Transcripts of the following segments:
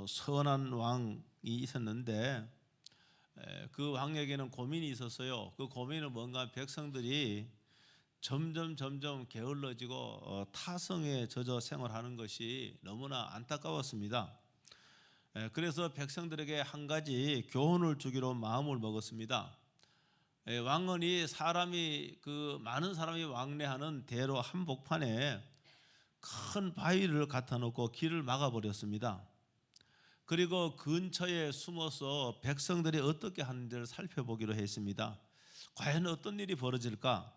선한 왕이 있었는데 그 왕에게는 고민이 있었어요. 그 고민은 뭔가 백성들이 점점 게을러지고 타성에 젖어 생활하는 것이 너무나 안타까웠습니다. 그래서 백성들에게 한 가지 교훈을 주기로 마음을 먹었습니다. 왕언이 사람이 많은 사람이 왕래하는 대로 한복판에 큰 바위를 갖다 놓고 길을 막아 버렸습니다. 그리고 근처에 숨어서 백성들이 어떻게 하는지를 살펴보기로 했습니다. 과연 어떤 일이 벌어질까?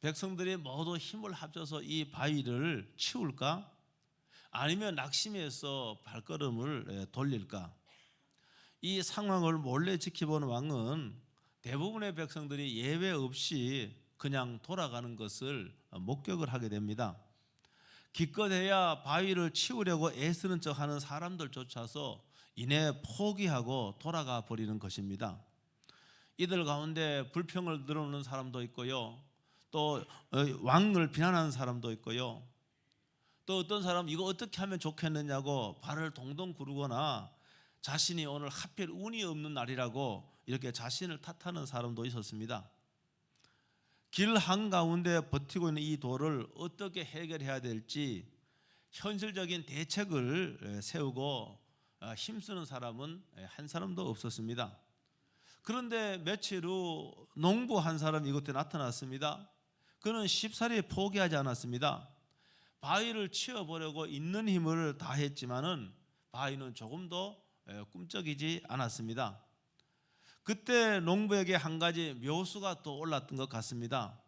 백성들이 모두 힘을 합쳐서 이 바위를 치울까? 아니면 낙심해서 발걸음을 돌릴까? 이 상황을 몰래 지켜본 왕은 대부분의 백성들이 예외 없이 그냥 돌아가는 것을 목격을 하게 됩니다. 기껏해야 바위를 치우려고 애쓰는 척하는 사람들조차서 이내 포기하고 돌아가 버리는 것입니다. 이들 가운데 불평을 늘어놓는 사람도 있고요, 또 왕을 비난하는 사람도 있고요, 또 어떤 사람 이거 어떻게 하면 좋겠느냐고 발을 동동 구르거나 자신이 오늘 하필 운이 없는 날이라고 이렇게 자신을 탓하는 사람도 있었습니다. 길 한가운데 버티고 있는 이 돌을 어떻게 해결해야 될지 현실적인 대책을 세우고 힘쓰는 사람은 한 사람도 없었습니다. 그런데 며칠 후 농부 한 사람이 이곳에 나타났습니다. 그는 쉽사리 포기하지 않았습니다. 바위를 치워보려고 있는 힘을 다했지만은 바위는 조금도 꿈쩍이지 않았습니다. 그때 농부에게 한 가지 묘수가 또 올랐던 것 같습니다.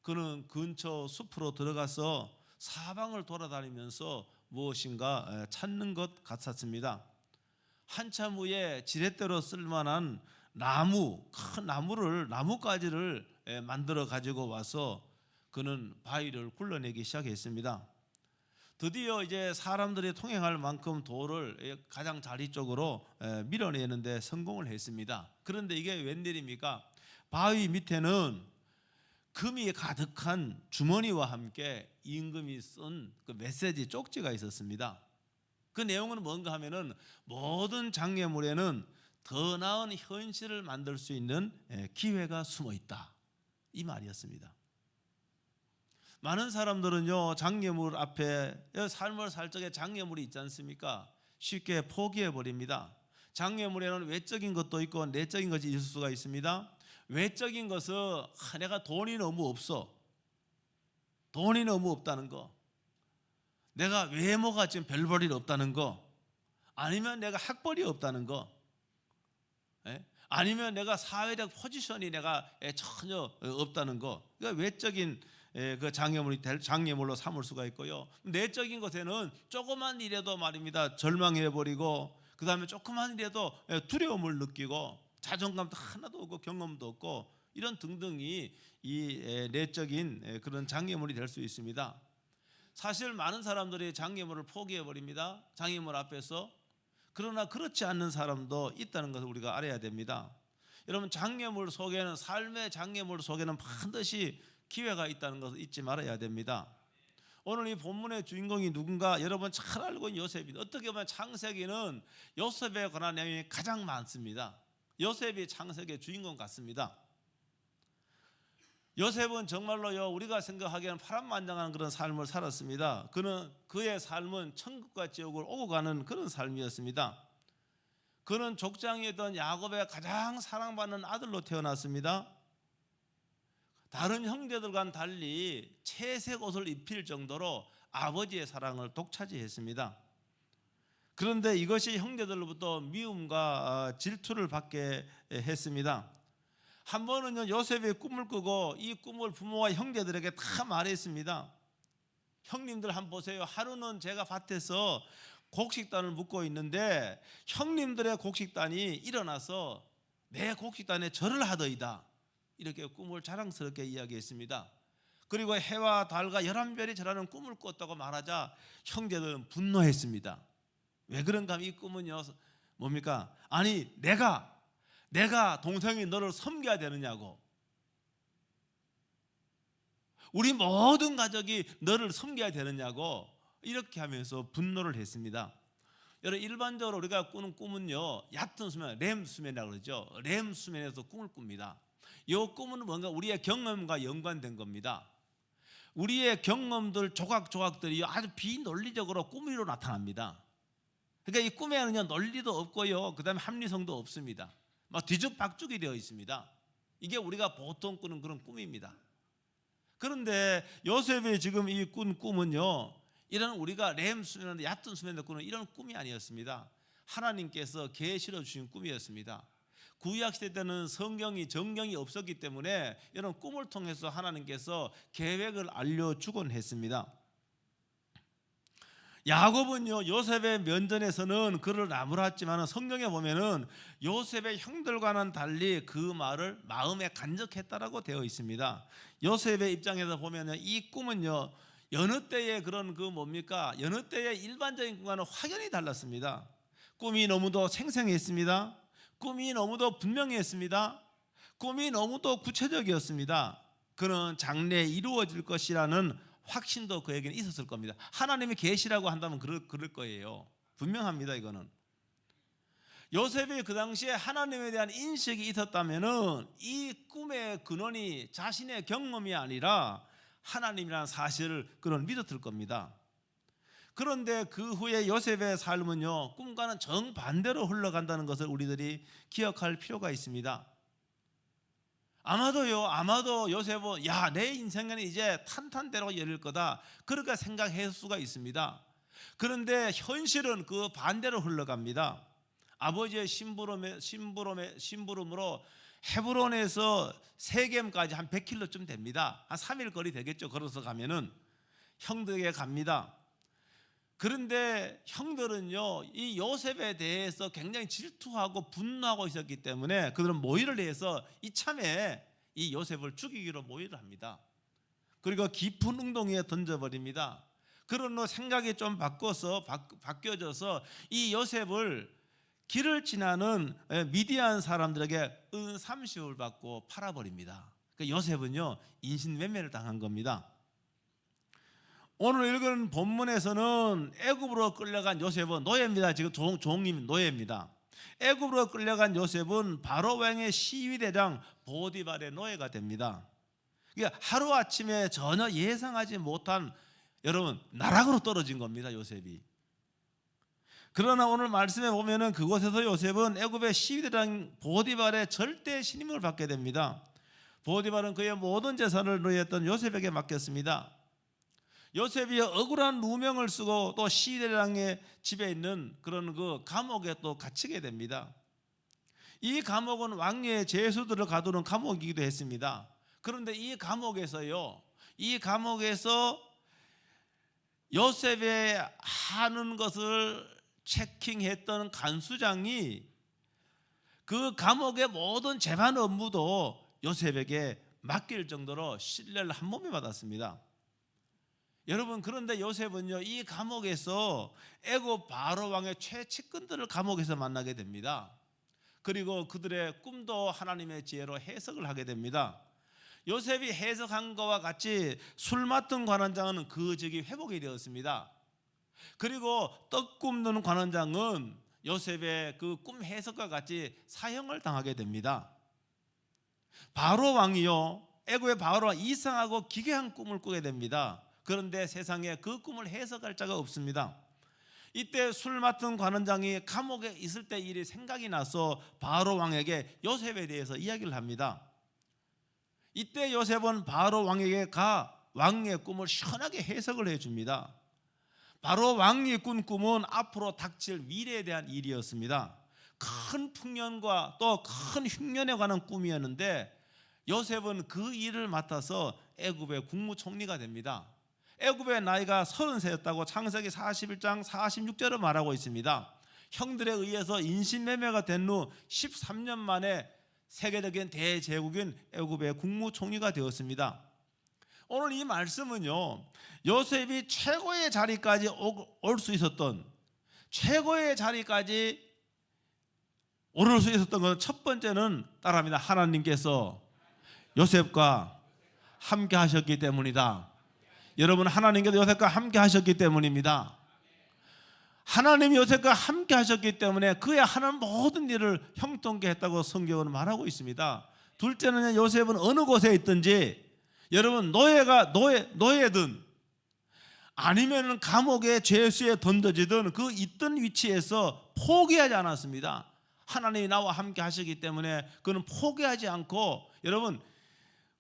그는 근처 숲으로 들어가서 사방을 돌아다니면서 무엇인가 찾는 것 같았습니다. 한참 후에 지렛대로 쓸만한 큰 나뭇가지를 만들어 가지고 와서 그는 바위를 굴러내기 시작했습니다. 드디어 이제 사람들이 통행할 만큼 돌을 가장 자리 쪽으로 밀어내는데 성공을 했습니다. 그런데 이게 웬일입니까? 바위 밑에는 금이 가득한 주머니와 함께 임금이 쓴 그 메시지 쪽지가 있었습니다. 그 내용은 뭔가 하면은 모든 장애물에는 더 나은 현실을 만들 수 있는 기회가 숨어 있다, 이 말이었습니다. 많은 사람들은요, 장애물 앞에 삶을 살 적에 장애물이 있지 않습니까? 쉽게 포기해 버립니다. 장애물에는 외적인 것도 있고 내적인 것이 있을 수가 있습니다. 외적인 것은 내가 돈이 너무 없다는 거, 내가 외모가 지금 별 볼 일 없다는 거, 아니면 내가 학벌이 없다는 거, 아니면 내가 사회적 포지션이 내가 전혀 없다는 거, 그러니까 외적인 그 장애물로 삼을 수가 있고요. 내적인 것에는 조그만 일에도 말입니다, 절망해버리고, 그 다음에 조그만 일에도 두려움을 느끼고, 자존감도 하나도 없고 경험도 없고, 이런 등등이 이 내적인 그런 장애물이 될 수 있습니다. 사실 많은 사람들이 장애물을 포기해버립니다, 장애물 앞에서. 그러나 그렇지 않는 사람도 있다는 것을 우리가 알아야 됩니다. 여러분, 삶의 장애물 속에는 반드시 기회가 있다는 것을 잊지 말아야 됩니다. 오늘 이 본문의 주인공이 누군가 여러분 잘 알고 있는 요셉입니다. 어떻게 보면 창세기는 요셉에 관한 내용이 가장 많습니다. 요셉이 창세기의 주인공 같습니다. 요셉은 정말로요, 우리가 생각하기에는 파란만장한 그런 삶을 살았습니다. 그의 삶은 천국과 지옥을 오고 가는 그런 삶이었습니다. 그는 족장이었던 야곱의 가장 사랑받는 아들로 태어났습니다. 다른 형제들과는 달리 채색 옷을 입힐 정도로 아버지의 사랑을 독차지했습니다. 그런데 이것이 형제들로부터 미움과 질투를 받게 했습니다. 한 번은요, 요셉이 꿈을 꾸고 이 꿈을 부모와 형제들에게 다 말했습니다. 형님들 한번 보세요. 하루는 제가 밭에서 곡식단을 묶고 있는데 형님들의 곡식단이 일어나서 내 곡식단에 절을 하더이다, 이렇게 꿈을 자랑스럽게 이야기했습니다. 그리고 해와 달과 11별이 절하는 꿈을 꿨다고 말하자 형제들은 분노했습니다. 왜 그런가 하면 이 꿈은요, 뭡니까? 아니 내가 동생이 너를 섬겨야 되느냐고, 우리 모든 가족이 너를 섬겨야 되느냐고, 이렇게 하면서 분노를 했습니다. 여러분 일반적으로 우리가 꾸는 꿈은요 얕은 수면, 렘 수면이라고 그러죠. 렘 수면에서 꿈을 꿉니다. 이 꿈은 뭔가 우리의 경험과 연관된 겁니다. 우리의 경험들 조각조각들이 아주 비논리적으로 꿈으로 나타납니다. 그러니까 이 꿈에는요 논리도 없고요, 그 다음에 합리성도 없습니다. 막 뒤죽박죽이 되어 있습니다. 이게 우리가 보통 꾸는 그런 꿈입니다. 그런데 요셉이 지금 이 꾼 꿈은요, 이런 우리가 렘 수면, 얕은 수면에서 꾸는 이런 꿈이 아니었습니다. 하나님께서 계시로 주신 꿈이었습니다. 구약 시대 때는 정경이 없었기 때문에 이런 꿈을 통해서 하나님께서 계획을 알려주곤 했습니다. 야곱은요 요셉의 면전에서는 그를 나무랐지만 성경에 보면은 요셉의 형들과는 달리 그 말을 마음에 간직했다라고 되어 있습니다. 요셉의 입장에서 보면은 이 꿈은요 여느 때의 그런 여느 때의 일반적인 꿈과는 확연히 달랐습니다. 꿈이 너무도 생생했습니다. 꿈이 너무도 분명했습니다. 꿈이 너무도 구체적이었습니다. 그는 장래에 이루어질 것이라는 확신도 그에게는 있었을 겁니다. 하나님의 계시라고 한다면 그럴 거예요. 분명합니다. 이거는 요셉이 그 당시에 하나님에 대한 인식이 있었다면은 이 꿈의 근원이 자신의 경험이 아니라 하나님이라는 사실을 그는 믿었을 겁니다. 그런데 그 후에 요셉의 삶은요 꿈과는 정반대로 흘러간다는 것을 우리들이 기억할 필요가 있습니다. 아마도 요셉은 내 인생은 이제 탄탄대로 열릴 거다 그렇게 생각할 수가 있습니다. 그런데 현실은 그 반대로 흘러갑니다. 아버지의 심부름으로 헤브론에서 세겜까지 한 100km쯤 됩니다. 한 3일 거리 되겠죠. 걸어서 가면은 형들에게 갑니다. 그런데 형들은요 이 요셉에 대해서 굉장히 질투하고 분노하고 있었기 때문에 그들은 모의를 해서 이참에 이 요셉을 죽이기로 모의를 합니다. 그리고 깊은 웅덩이에 던져버립니다. 그런 생각이 좀 바뀌어져서 이 요셉을 길을 지나는 미디안 사람들에게 은 30을 받고 팔아버립니다. 그러니까 요셉은요 인신매매를 당한 겁니다. 오늘 읽은 본문에서는 애굽으로 끌려간 요셉은 노예입니다. 지금 종님 노예입니다. 애굽으로 끌려간 요셉은 바로 왕의 시위대장 보디발의 노예가 됩니다. 그러니까 하루아침에 전혀 예상하지 못한 여러분 나락으로 떨어진 겁니다. 요셉이. 그러나 오늘 말씀에 보면은 그곳에서 요셉은 애굽의 시위대장 보디발의 절대 신임을 받게 됩니다. 보디발은 그의 모든 재산을 노예했던 요셉에게 맡겼습니다. 요셉이 억울한 누명을 쓰고 또 시대장의 집에 있는 그런 그 감옥에 또 갇히게 됩니다. 이 감옥은 왕의 죄수들을 가두는 감옥이기도 했습니다. 그런데 이 감옥에서 요셉의 하는 것을 체킹했던 간수장이 그 감옥의 모든 재반 업무도 요셉에게 맡길 정도로 신뢰를 한 몸에 받았습니다. 여러분 그런데 요셉은요 이 감옥에서 애굽 바로 왕의 최측근들을 감옥에서 만나게 됩니다. 그리고 그들의 꿈도 하나님의 지혜로 해석을 하게 됩니다. 요셉이 해석한 것과 같이 술 맡은 관원장은 그 직이 회복이 되었습니다. 그리고 떡 굽는 관원장은 요셉의 그 꿈 해석과 같이 사형을 당하게 됩니다. 바로 왕이요 애굽의 바로 왕 이상하고 기괴한 꿈을 꾸게 됩니다. 그런데 세상에 그 꿈을 해석할 자가 없습니다. 이때 술 맡은 관원장이 감옥에 있을 때 일이 생각이 나서 바로 왕에게 요셉에 대해서 이야기를 합니다. 이때 요셉은 바로 왕에게 왕의 꿈을 시원하게 해석을 해줍니다. 바로 왕이 꾼 꿈은 앞으로 닥칠 미래에 대한 일이었습니다. 큰 풍년과 또 큰 흉년에 관한 꿈이었는데 요셉은 그 일을 맡아서 애굽의 국무총리가 됩니다. 애굽의 나이가 30세였다고 창세기 41장 46절을 말하고 있습니다. 형들에 의해서 인신매매가 된 후 13년 만에 세계적인 대제국인 애굽의 국무총리가 되었습니다. 오늘 이 말씀은요 요셉이 최고의 자리까지 올 수 있었던 최고의 자리까지 오를 수 있었던 것은 첫 번째는 따라합니다. 하나님께서 요셉과 함께 하셨기 때문이다. 여러분 하나님께서 요셉과 함께 하셨기 때문입니다. 하나님이 요셉과 함께 하셨기 때문에 그의 하는 모든 일을 형통케 했다고 성경은 말하고 있습니다. 둘째는 요셉은 어느 곳에 있든지 여러분 노예든 아니면 감옥의 죄수에 던져지든 그 있던 위치에서 포기하지 않았습니다. 하나님이 나와 함께 하시기 때문에 그는 포기하지 않고 여러분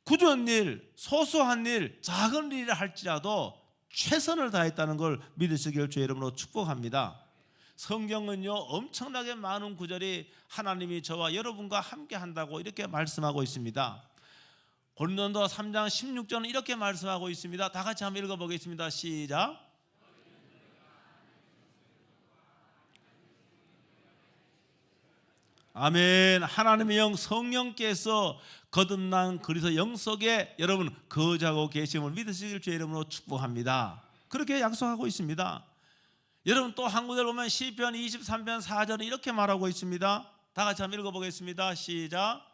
굳은 일, 소소한 일, 작은 일을 할지라도 최선을 다했다는 걸 믿으시길 주의 이름으로 축복합니다. 성경은요 엄청나게 많은 구절이 하나님이 저와 여러분과 함께 한다고 이렇게 말씀하고 있습니다. 고린도서 3장 16절은 이렇게 말씀하고 있습니다. 다 같이 한번 읽어보겠습니다. 시작. 아멘. 하나님의 영 성령께서 거듭난 그리스도 영 속에 여러분 거주하고 계심을 믿으시길 주의 이름으로 축복합니다. 그렇게 약속하고 있습니다. 여러분 또 한 구절 보면 시편 23편 4절은 이렇게 말하고 있습니다. 다 같이 한번 읽어보겠습니다. 시작.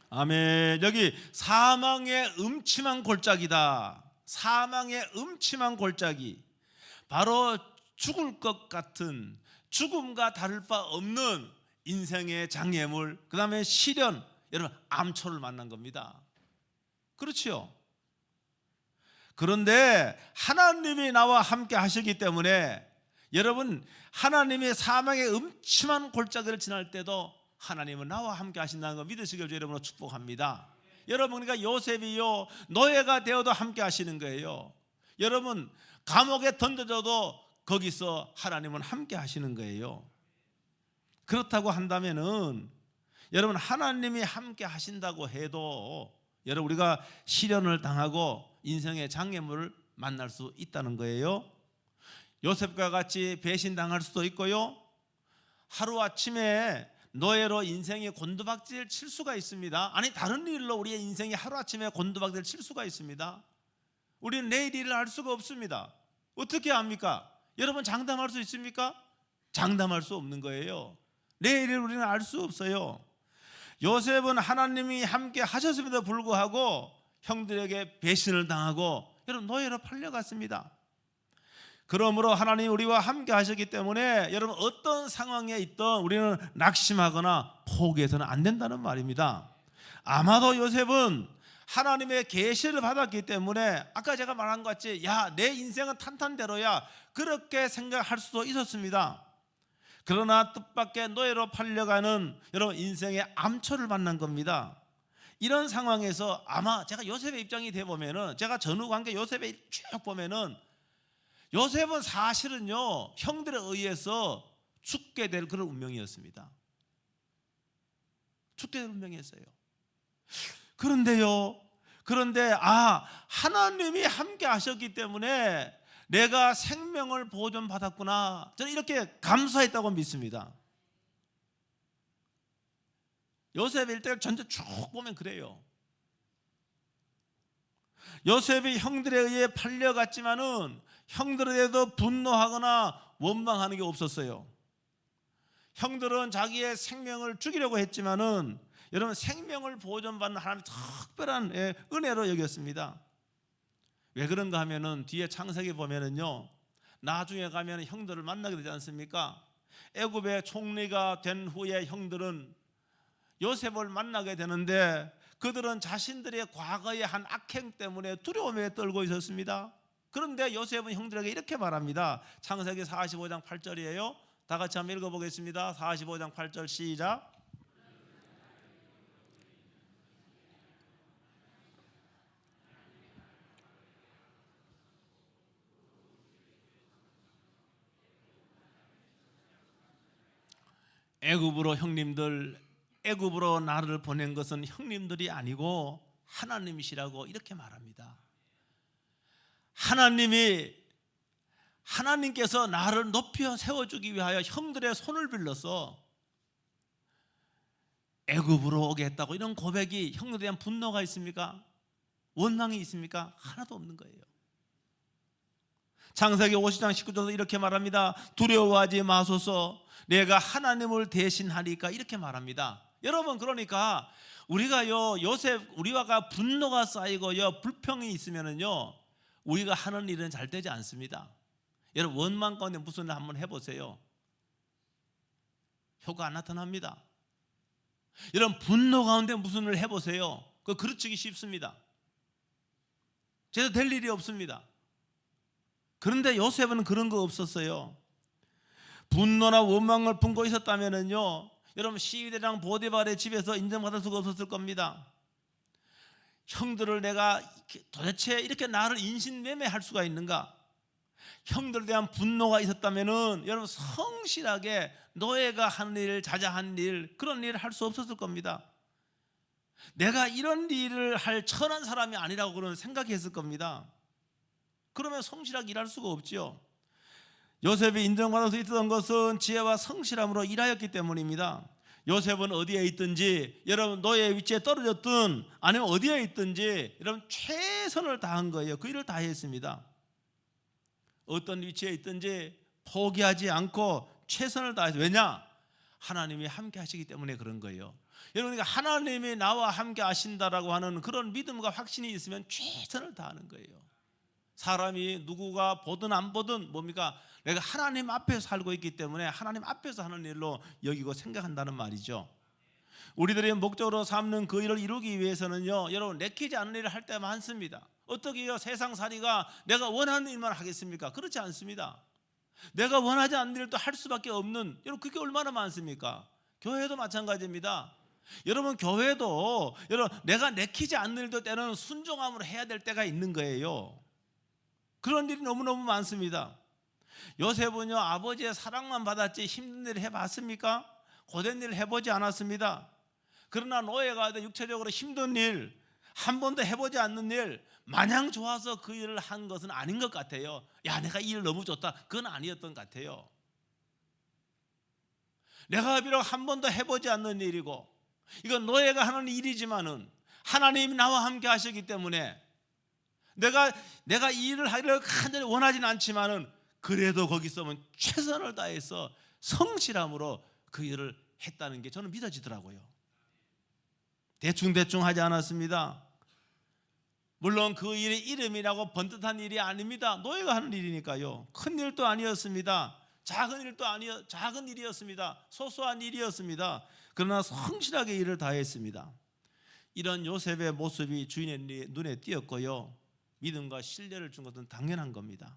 아멘. 여기 사망의 음침한 골짜기다. 사망의 음침한 골짜기, 바로 죽을 것 같은 죽음과 다를 바 없는 인생의 장애물, 그 다음에 시련, 여러분 암초를 만난 겁니다. 그렇지요. 그런데 하나님이 나와 함께 하시기 때문에 여러분 하나님의 사망의 음침한 골짜기를 지날 때도 하나님은 나와 함께 하신다는 거 믿으시길 여러분으로 축복합니다. 여러분 그러니까 요셉이요 노예가 되어도 함께 하시는 거예요. 여러분 감옥에 던져져도 거기서 하나님은 함께 하시는 거예요. 그렇다고 한다면은 여러분 하나님이 함께 하신다고 해도 여러분 우리가 시련을 당하고 인생의 장애물을 만날 수 있다는 거예요. 요셉과 같이 배신당할 수도 있고요, 하루아침에 노예로 인생의 곤두박질 칠 수가 있습니다. 아니 다른 일로 우리의 인생이 하루아침에 곤두박질 칠 수가 있습니다. 우리는 내일 일을 알 수가 없습니다. 어떻게 합니까? 여러분 장담할 수 있습니까? 장담할 수 없는 거예요. 내일을 우리는 알 수 없어요. 요셉은 하나님이 함께 하셨음에도 불구하고 형들에게 배신을 당하고 여러분 노예로 팔려갔습니다. 그러므로 하나님이 우리와 함께 하셨기 때문에 여러분 어떤 상황에 있든 우리는 낙심하거나 포기해서는 안 된다는 말입니다. 아마도 요셉은 하나님의 계시를 받았기 때문에 아까 제가 말한 것 같이 내 인생은 탄탄대로야 그렇게 생각할 수도 있었습니다. 그러나 뜻밖의 노예로 팔려가는 여러분 인생의 암초를 만난 겁니다. 이런 상황에서 아마 제가 요셉의 입장이 돼 보면은, 제가 전후 관계 요셉의 쭉 보면은 요셉은 사실은요 형들에 의해서 죽게 될 그런 운명이었습니다. 죽게 될 운명이었어요. 그런데 하나님이 함께 하셨기 때문에 내가 생명을 보존받았구나, 저는 이렇게 감사했다고 믿습니다. 요셉의 일대를 전체 쭉 보면 그래요. 요셉이 형들에 의해 팔려갔지만은 형들에 대해서 분노하거나 원망하는 게 없었어요. 형들은 자기의 생명을 죽이려고 했지만은 여러분 생명을 보존받는 하나님의 특별한 은혜로 여겼습니다. 왜 그런가 하면은 뒤에 창세기 보면은요 나중에 가면 형들을 만나게 되지 않습니까? 애굽의 총리가 된 후에 형들은 요셉을 만나게 되는데 그들은 자신들의 과거의 한 악행 때문에 두려움에 떨고 있었습니다. 그런데 요셉은 형들에게 이렇게 말합니다. 창세기 45장 8절이에요. 다 같이 한번 읽어보겠습니다. 45장 8절 시작. 애굽으로 나를 보낸 것은 형님들이 아니고 하나님이시라고 이렇게 말합니다. 하나님께서 나를 높여 세워주기 위하여 형들의 손을 빌려서 애굽으로 오게 했다고, 이런 고백이 형들에 대한 분노가 있습니까? 원망이 있습니까? 하나도 없는 거예요. 창세기 50장 19절도 이렇게 말합니다. 두려워하지 마소서, 내가 하나님을 대신하리까, 이렇게 말합니다. 여러분, 그러니까 우리가요, 요셉, 우리가 분노가 쌓이고요, 불평이 있으면은요, 우리가 하는 일은 잘 되지 않습니다. 여러분, 원망 가운데 무슨 일 한번 해보세요. 효과 안 나타납니다. 여러분, 분노 가운데 무슨 일을 해보세요. 그거 그르치기 쉽습니다. 제대로 될 일이 없습니다. 그런데 요셉은 그런 거 없었어요. 분노나 원망을 품고 있었다면요, 여러분, 시위대랑 보디발의 집에서 인정받을 수가 없었을 겁니다. 형들을 내가 도대체 이렇게 나를 인신매매할 수가 있는가? 형들에 대한 분노가 있었다면은 여러분, 성실하게 노예가 하는 일, 자자한 일, 그런 일을 할 수 없었을 겁니다. 내가 이런 일을 할 천한 사람이 아니라고 그런 생각했을 겁니다. 그러면 성실하게 일할 수가 없죠. 요셉이 인정받을 수 있었던 것은 지혜와 성실함으로 일하였기 때문입니다. 요셉은 어디에 있든지, 여러분, 노예 위치에 떨어졌든 아니면 어디에 있든지 여러분, 최선을 다한 거예요. 그 일을 다 했습니다. 어떤 위치에 있든지 포기하지 않고 최선을 다해서. 왜냐? 하나님이 함께 하시기 때문에 그런 거예요. 여러분, 그러니까 하나님이 나와 함께 하신다라고 하는 그런 믿음과 확신이 있으면 최선을 다하는 거예요. 사람이 누구가 보든 안 보든 뭡니까? 내가 하나님 앞에서 살고 있기 때문에 하나님 앞에서 하는 일로 여기고 생각한다는 말이죠. 우리들의 목적으로 삼는 그 일을 이루기 위해서는요, 여러분, 내키지 않는 일을 할 때 많습니다. 어떻게 해요? 세상살이가 내가 원하는 일만 하겠습니까? 그렇지 않습니다. 내가 원하지 않는 일도 할 수밖에 없는, 여러분, 그게 얼마나 많습니까? 교회도 마찬가지입니다. 여러분, 교회도 여러분, 내가 내키지 않는 일도 때는 순종함으로 해야 될 때가 있는 거예요. 그런 일이 너무너무 많습니다. 요셉은요, 아버지의 사랑만 받았지 힘든 일을 해봤습니까? 고된 일을 해보지 않았습니다. 그러나 노예가 돼 육체적으로 힘든 일, 한 번도 해보지 않는 일, 마냥 좋아서 그 일을 한 것은 아닌 것 같아요. 야, 내가 이 일 너무 좋다, 그건 아니었던 것 같아요. 내가 비록 한 번도 해보지 않는 일이고, 이건 노예가 하는 일이지만은 하나님이 나와 함께 하시기 때문에 내가 이 일을 하기를 간절히 원하지는 않지만은 그래도 거기 있으면 최선을 다해서 성실함으로 그 일을 했다는 게 저는 믿어지더라고요. 대충 하지 않았습니다. 물론 그 일이 이름이라고 번듯한 일이 아닙니다. 노예가 하는 일이니까요. 큰 일도 아니었습니다. 작은 일이었습니다. 소소한 일이었습니다. 그러나 성실하게 일을 다했습니다. 이런 요셉의 모습이 주인의 눈에 띄었고요, 믿음과 신뢰를 준 것은 당연한 겁니다.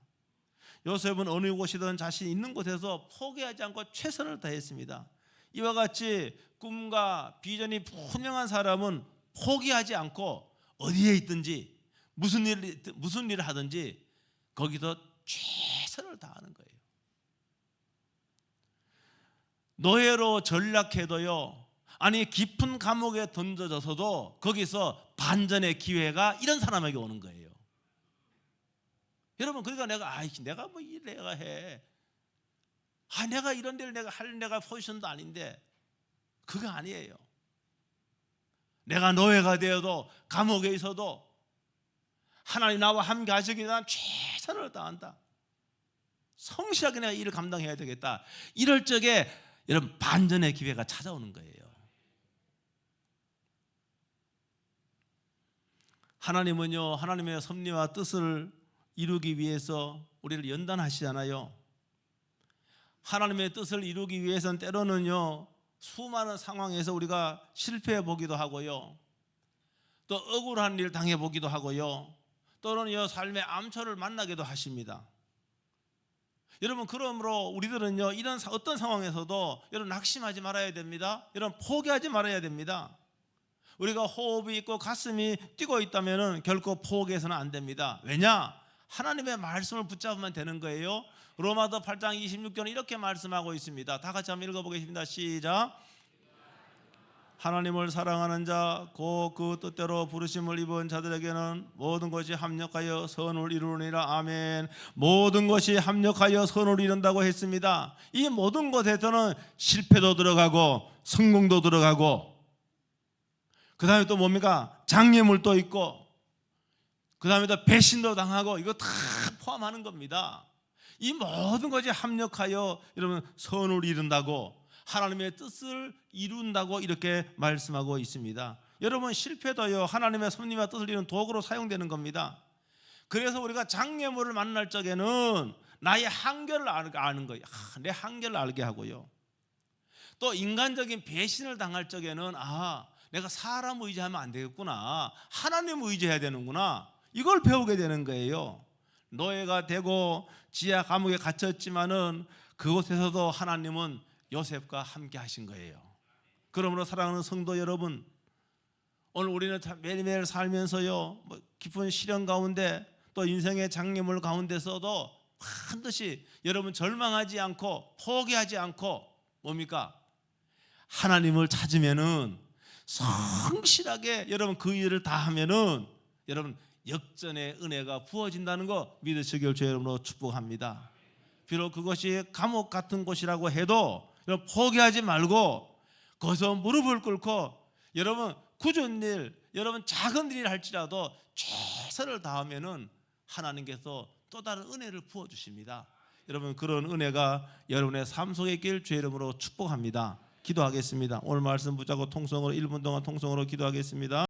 요셉은 어느 곳이든 자신 있는 곳에서 포기하지 않고 최선을 다했습니다. 이와 같이 꿈과 비전이 분명한 사람은 포기하지 않고 어디에 있든지 무슨 일을 하든지 거기서 최선을 다하는 거예요. 노예로 전락해도요, 아니 깊은 감옥에 던져져서도 거기서 반전의 기회가 이런 사람에게 오는 거예요. 여러분, 그러니까 내가 뭐 일 내가 해, 내가 이런 데를 내가 할 내가 포지션도 아닌데, 그거 아니에요. 내가 노예가 되어도 감옥에 있어도 하나님 나와 함께 하시기 위한 최선을 다한다. 성실하게 내가 일을 감당해야 되겠다. 이럴 적에 여러분, 반전의 기회가 찾아오는 거예요. 하나님은요, 하나님의 섭리와 뜻을 이루기 위해서 우리를 연단하시잖아요. 하나님의 뜻을 이루기 위해서는 때로는요, 수많은 상황에서 우리가 실패해 보기도 하고요, 또 억울한 일 당해 보기도 하고요, 또는 삶의 암초를 만나기도 하십니다. 여러분, 그러므로 우리들은요, 이런 어떤 상황에서도 여러분 낙심하지 말아야 됩니다. 여러분, 포기하지 말아야 됩니다. 우리가 호흡이 있고 가슴이 뛰고 있다면 결코 포기해서는 안 됩니다. 왜냐? 하나님의 말씀을 붙잡으면 되는 거예요. 로마서 8장 26절은 이렇게 말씀하고 있습니다. 다 같이 한번 읽어보겠습니다. 시작. 하나님을 사랑하는 자, 곧 그 뜻대로 부르심을 입은 자들에게는 모든 것이 합력하여 선을 이루느니라. 아멘. 모든 것이 합력하여 선을 이룬다고 했습니다. 이 모든 것에서는 실패도 들어가고 성공도 들어가고, 그 다음에 또 뭡니까? 장애물도 있고, 그 다음에 또 배신도 당하고, 이거 다 포함하는 겁니다. 이 모든 것이 합력하여 여러분 선을 이룬다고, 하나님의 뜻을 이룬다고 이렇게 말씀하고 있습니다. 여러분, 실패도요 하나님의 섭리와 뜻을 이루는 도구로 사용되는 겁니다. 그래서 우리가 장애물을 만날 적에는 나의 한계를 아는 거예요. 내 한계를 알게 하고요. 또 인간적인 배신을 당할 적에는 내가 사람 의지하면 안 되겠구나, 하나님 의지해야 되는구나, 이걸 배우게 되는 거예요. 노예가 되고 지하 감옥에 갇혔지만은 그곳에서도 하나님은 요셉과 함께 하신 거예요. 그러므로 사랑하는 성도 여러분, 오늘 우리는 매일매일 살면서요 깊은 시련 가운데 또 인생의 장애물 가운데서도 반드시 여러분 절망하지 않고 포기하지 않고 뭡니까? 하나님을 찾으면은 성실하게 여러분 그 일을 다 하면은 여러분 역전의 은혜가 부어진다는 거 믿으시길 주의 이름으로 축복합니다. 비록 그것이 감옥 같은 곳이라고 해도 여러분 포기하지 말고 거기서 무릎을 꿇고 여러분 굳은 일, 여러분 작은 일을 할지라도 최선을 다하면은 하나님께서 또 다른 은혜를 부어 주십니다. 여러분 그런 은혜가 여러분의 삶 속에 있길 주의 이름으로 축복합니다. 기도하겠습니다. 오늘 말씀 붙잡고 통성으로 1분 동안 통성으로 기도하겠습니다.